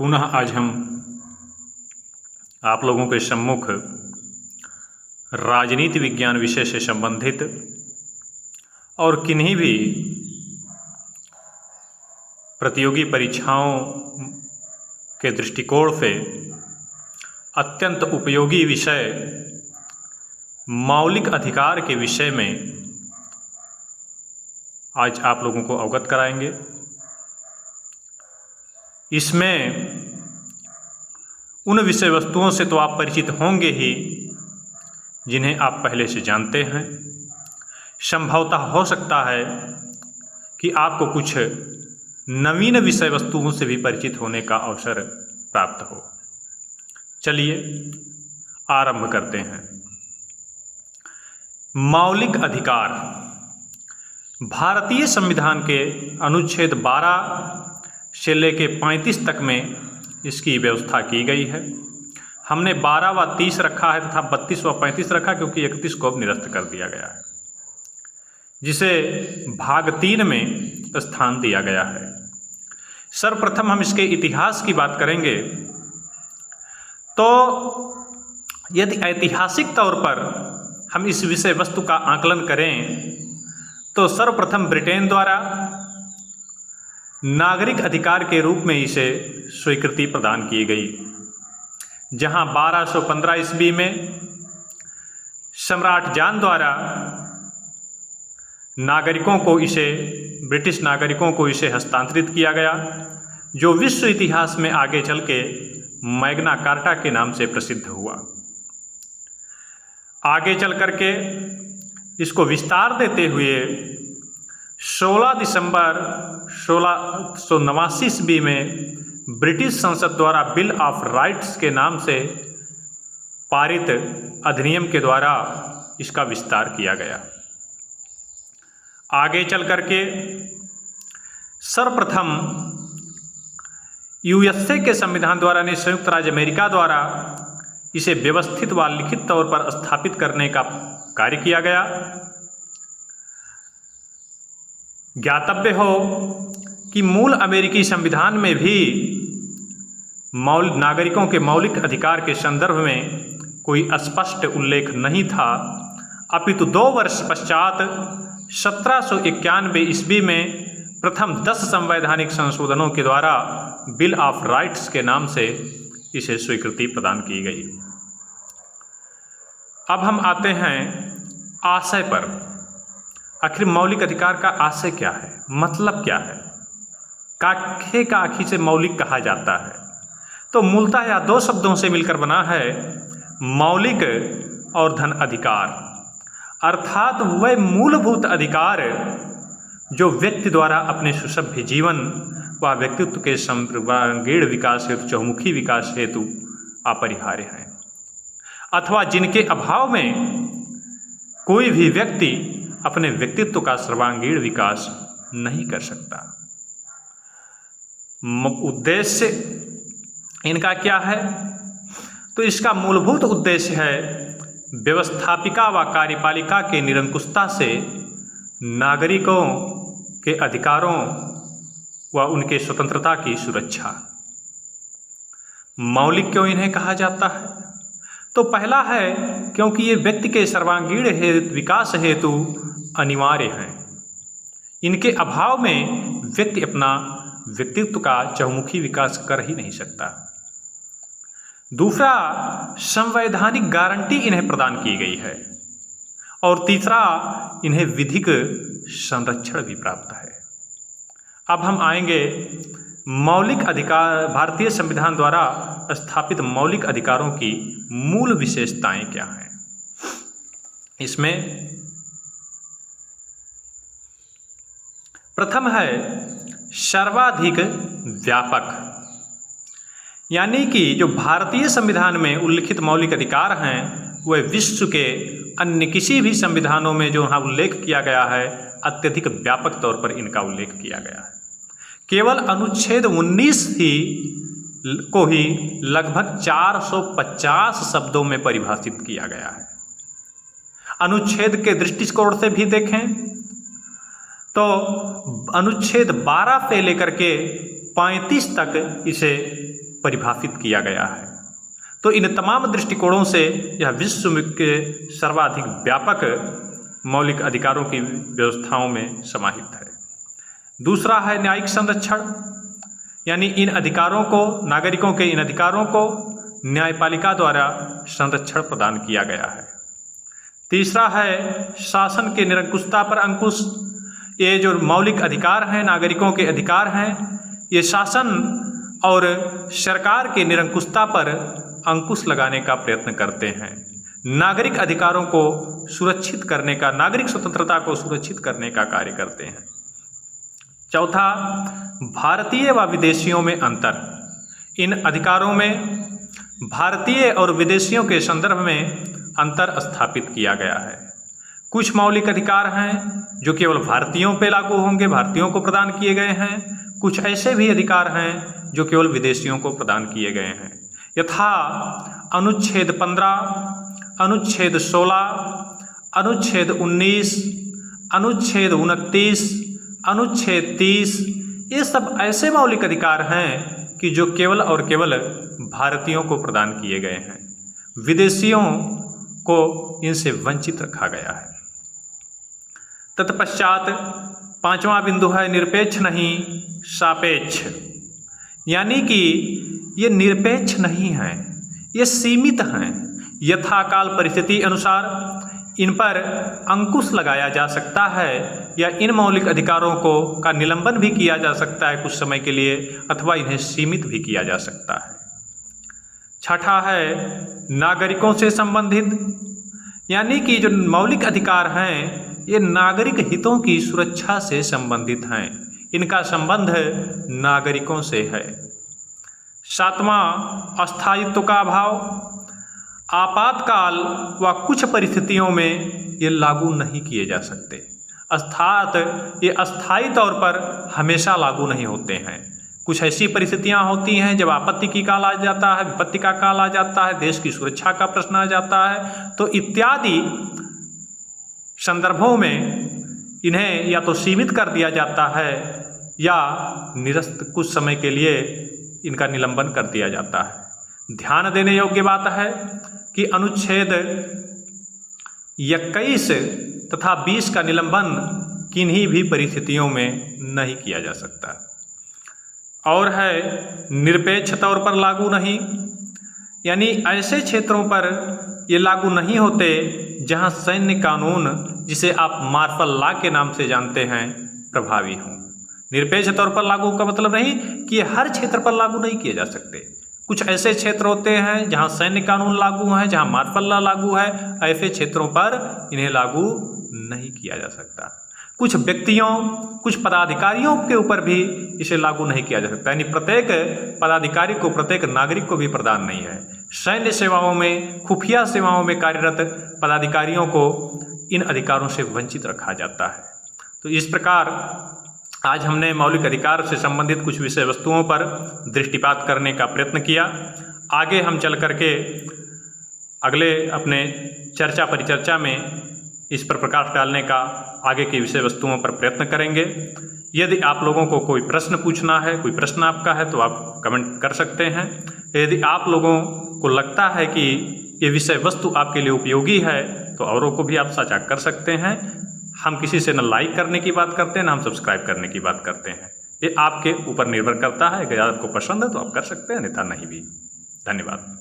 पुनः आज हम आप लोगों के सम्मुख राजनीति विज्ञान विषय से संबंधित और किन्हीं भी प्रतियोगी परीक्षाओं के दृष्टिकोण से अत्यंत उपयोगी विषय मौलिक अधिकार के विषय में आज आप लोगों को अवगत कराएंगे। इसमें उन विषय वस्तुओं से तो आप परिचित होंगे ही जिन्हें आप पहले से जानते हैं। संभवतः हो सकता है कि आपको कुछ नवीन विषय वस्तुओं से भी परिचित होने का अवसर प्राप्त हो। चलिए आरंभ करते हैं। मौलिक अधिकार भारतीय संविधान के अनुच्छेद 12 से लेके 35 तक में इसकी व्यवस्था की गई है। हमने 12 व 30 रखा है तथा 32 व 35 रखा क्योंकि 31 को अब निरस्त कर दिया गया है, जिसे भाग 3 में स्थान दिया गया है। सर्वप्रथम हम इसके इतिहास की बात करेंगे तो यदि ऐतिहासिक तौर पर हम इस विषय वस्तु का आकलन करें तो सर्वप्रथम ब्रिटेन द्वारा नागरिक अधिकार के रूप में इसे स्वीकृति प्रदान की गई, जहां 1215 ईस्वी में सम्राट जॉन द्वारा ब्रिटिश नागरिकों को इसे हस्तांतरित किया गया, जो विश्व इतिहास में आगे चल के मैग्ना कार्टा के नाम से प्रसिद्ध हुआ। आगे चल करके इसको विस्तार देते हुए 16 दिसंबर 1689 ईस्वी में ब्रिटिश संसद द्वारा बिल ऑफ राइट्स के नाम से पारित अधिनियम के द्वारा इसका विस्तार किया गया। आगे चल करके सर्वप्रथम यूएसए के संविधान द्वारा ने संयुक्त राज्य अमेरिका द्वारा इसे व्यवस्थित व लिखित तौर पर स्थापित करने का कार्य किया गया। ज्ञातव्य हो कि मूल अमेरिकी संविधान में भी नागरिकों के मौलिक अधिकार के संदर्भ में कोई स्पष्ट उल्लेख नहीं था, अपितु 2 वर्ष पश्चात 1791 ईस्वी में प्रथम 10 संवैधानिक संशोधनों के द्वारा बिल ऑफ राइट्स के नाम से इसे स्वीकृति प्रदान की गई। अब हम आते हैं आशय पर। आखिर मौलिक अधिकार का आशय क्या है, मतलब क्या है, काखे का आखिर से मौलिक कहा जाता है? तो मूलतः यह 2 शब्दों से मिलकर बना है, मौलिक और धन अधिकार, अर्थात वह मूलभूत अधिकार जो व्यक्ति द्वारा अपने सुसभ्य जीवन व व्यक्तित्व के सर्वांगीण विकास हेतु, चहुमुखी विकास हेतु अपरिहार्य हैं, अथवा जिनके अभाव में कोई भी व्यक्ति अपने व्यक्तित्व का सर्वांगीण विकास नहीं कर सकता। उद्देश्य इनका क्या है? तो इसका मूलभूत उद्देश्य है व्यवस्थापिका व कार्यपालिका के निरंकुशता से नागरिकों के अधिकारों व उनके स्वतंत्रता की सुरक्षा। मौलिक क्यों इन्हें कहा जाता है? तो पहला है क्योंकि ये व्यक्ति के सर्वांगीण विकास हेतु अनिवार्य हैं। इनके अभाव में व्यक्ति अपना व्यक्तित्व का चहुमुखी विकास कर ही नहीं सकता। दूसरा, संवैधानिक गारंटी इन्हें प्रदान की गई है, और तीसरा, इन्हें विधिक संरक्षण भी प्राप्त है। अब हम आएंगे मौलिक अधिकार, भारतीय संविधान द्वारा स्थापित मौलिक अधिकारों की मूल विशेषताएं क्या हैं। इसमें प्रथम है सर्वाधिक व्यापक, यानी कि जो भारतीय संविधान में उल्लिखित मौलिक अधिकार हैं वह विश्व के अन्य किसी भी संविधानों में जो यहाँ उल्लेख किया गया है अत्यधिक व्यापक तौर पर इनका उल्लेख किया गया है। केवल अनुच्छेद 19 को ही लगभग 450 शब्दों में परिभाषित किया गया है। अनुच्छेद के दृष्टिकोण से भी देखें तो अनुच्छेद 12 से लेकर के 35 तक इसे परिभाषित किया गया है। तो इन तमाम दृष्टिकोणों से यह विश्व के सर्वाधिक व्यापक मौलिक अधिकारों की व्यवस्थाओं में समाहित है। दूसरा है न्यायिक संरक्षण, यानी इन अधिकारों को, नागरिकों के इन अधिकारों को न्यायपालिका द्वारा संरक्षण प्रदान किया गया है। तीसरा है शासन के निरंकुशता पर अंकुश। ये जो मौलिक अधिकार हैं, नागरिकों के अधिकार हैं, ये शासन और सरकार के निरंकुशता पर अंकुश लगाने का प्रयत्न करते हैं, नागरिक अधिकारों को सुरक्षित करने का, नागरिक स्वतंत्रता को सुरक्षित करने का कार्य करते हैं। चौथा, भारतीय व विदेशियों में अंतर। इन अधिकारों में भारतीय और विदेशियों के संदर्भ में अंतर स्थापित किया गया है। कुछ मौलिक अधिकार हैं जो केवल भारतीयों पर लागू होंगे, भारतीयों को प्रदान किए गए हैं। कुछ ऐसे भी अधिकार हैं जो केवल विदेशियों को प्रदान किए गए हैं। यथा अनुच्छेद 15, अनुच्छेद 16, अनुच्छेद 19, अनुच्छेद 29, अनुच्छेद 30, ये सब ऐसे मौलिक अधिकार हैं कि जो केवल और केवल भारतीयों को प्रदान किए गए हैं, विदेशियों को इनसे वंचित रखा गया है। तत्पश्चात पांचवा बिंदु है निरपेक्ष नहीं सापेक्ष, यानी कि ये निरपेक्ष नहीं हैं, ये सीमित हैं। यथाकाल परिस्थिति अनुसार इन पर अंकुश लगाया जा सकता है या इन मौलिक अधिकारों को का निलंबन भी किया जा सकता है कुछ समय के लिए, अथवा इन्हें सीमित भी किया जा सकता है। छठा है नागरिकों से संबंधित, यानी कि जो मौलिक अधिकार हैं ये नागरिक हितों की सुरक्षा से संबंधित हैं, इनका संबंध नागरिकों से है। सातवां, अस्थायित्व का अभाव। आपातकाल व कुछ परिस्थितियों में ये लागू नहीं किए जा सकते, अर्थात ये अस्थायी तौर पर हमेशा लागू नहीं होते हैं। कुछ ऐसी परिस्थितियां होती हैं जब आपत्ति की काल आ जाता है, विपत्ति का काल आ जाता है, देश की सुरक्षा का प्रश्न आ जाता है, तो इत्यादि संदर्भों में इन्हें या तो सीमित कर दिया जाता है या निरस्त कुछ समय के लिए इनका निलंबन कर दिया जाता है। ध्यान देने योग्य बात है कि अनुच्छेद 21 तथा 20 का निलंबन किन्हीं भी परिस्थितियों में नहीं किया जा सकता। और है निरपेक्ष तौर पर लागू नहीं, यानी ऐसे क्षेत्रों पर ये लागू नहीं होते जहां सैन्य कानून, जिसे आप मार्शल लॉ के नाम से जानते हैं, प्रभावी हों। निरपेक्ष तौर पर लागू का मतलब नहीं कि ये हर क्षेत्र पर लागू नहीं किए जा सकते। कुछ ऐसे क्षेत्र होते हैं जहां सैन्य कानून लागू है, जहां मार्शल लॉ लागू है, ऐसे क्षेत्रों पर इन्हें लागू नहीं किया जा सकता। कुछ व्यक्तियों, कुछ पदाधिकारियों के ऊपर भी इसे लागू नहीं किया जा सकता, यानी प्रत्येक पदाधिकारी को, प्रत्येक नागरिक को भी प्रदान नहीं है। सैन्य सेवाओं में, खुफिया सेवाओं में कार्यरत पदाधिकारियों को इन अधिकारों से वंचित रखा जाता है। तो इस प्रकार आज हमने मौलिक अधिकार से संबंधित कुछ विषय वस्तुओं पर दृष्टिपात करने का प्रयत्न किया। आगे हम चल करके अगले अपने चर्चा परिचर्चा में इस पर प्रकाश डालने का, आगे की विषय वस्तुओं पर प्रयत्न करेंगे। यदि आप लोगों को कोई प्रश्न पूछना है, कोई प्रश्न आपका है, तो आप कमेंट कर सकते हैं। यदि आप लोगों को लगता है कि ये विषय वस्तु आपके लिए उपयोगी है तो औरों को भी आप साझा कर सकते हैं। हम किसी से न लाइक करने की बात करते हैं, न हम सब्सक्राइब करने की बात करते हैं। ये आपके ऊपर निर्भर करता है। अगर आपको पसंद है तो आप कर सकते हैं, अन्यथा नहीं भी। धन्यवाद।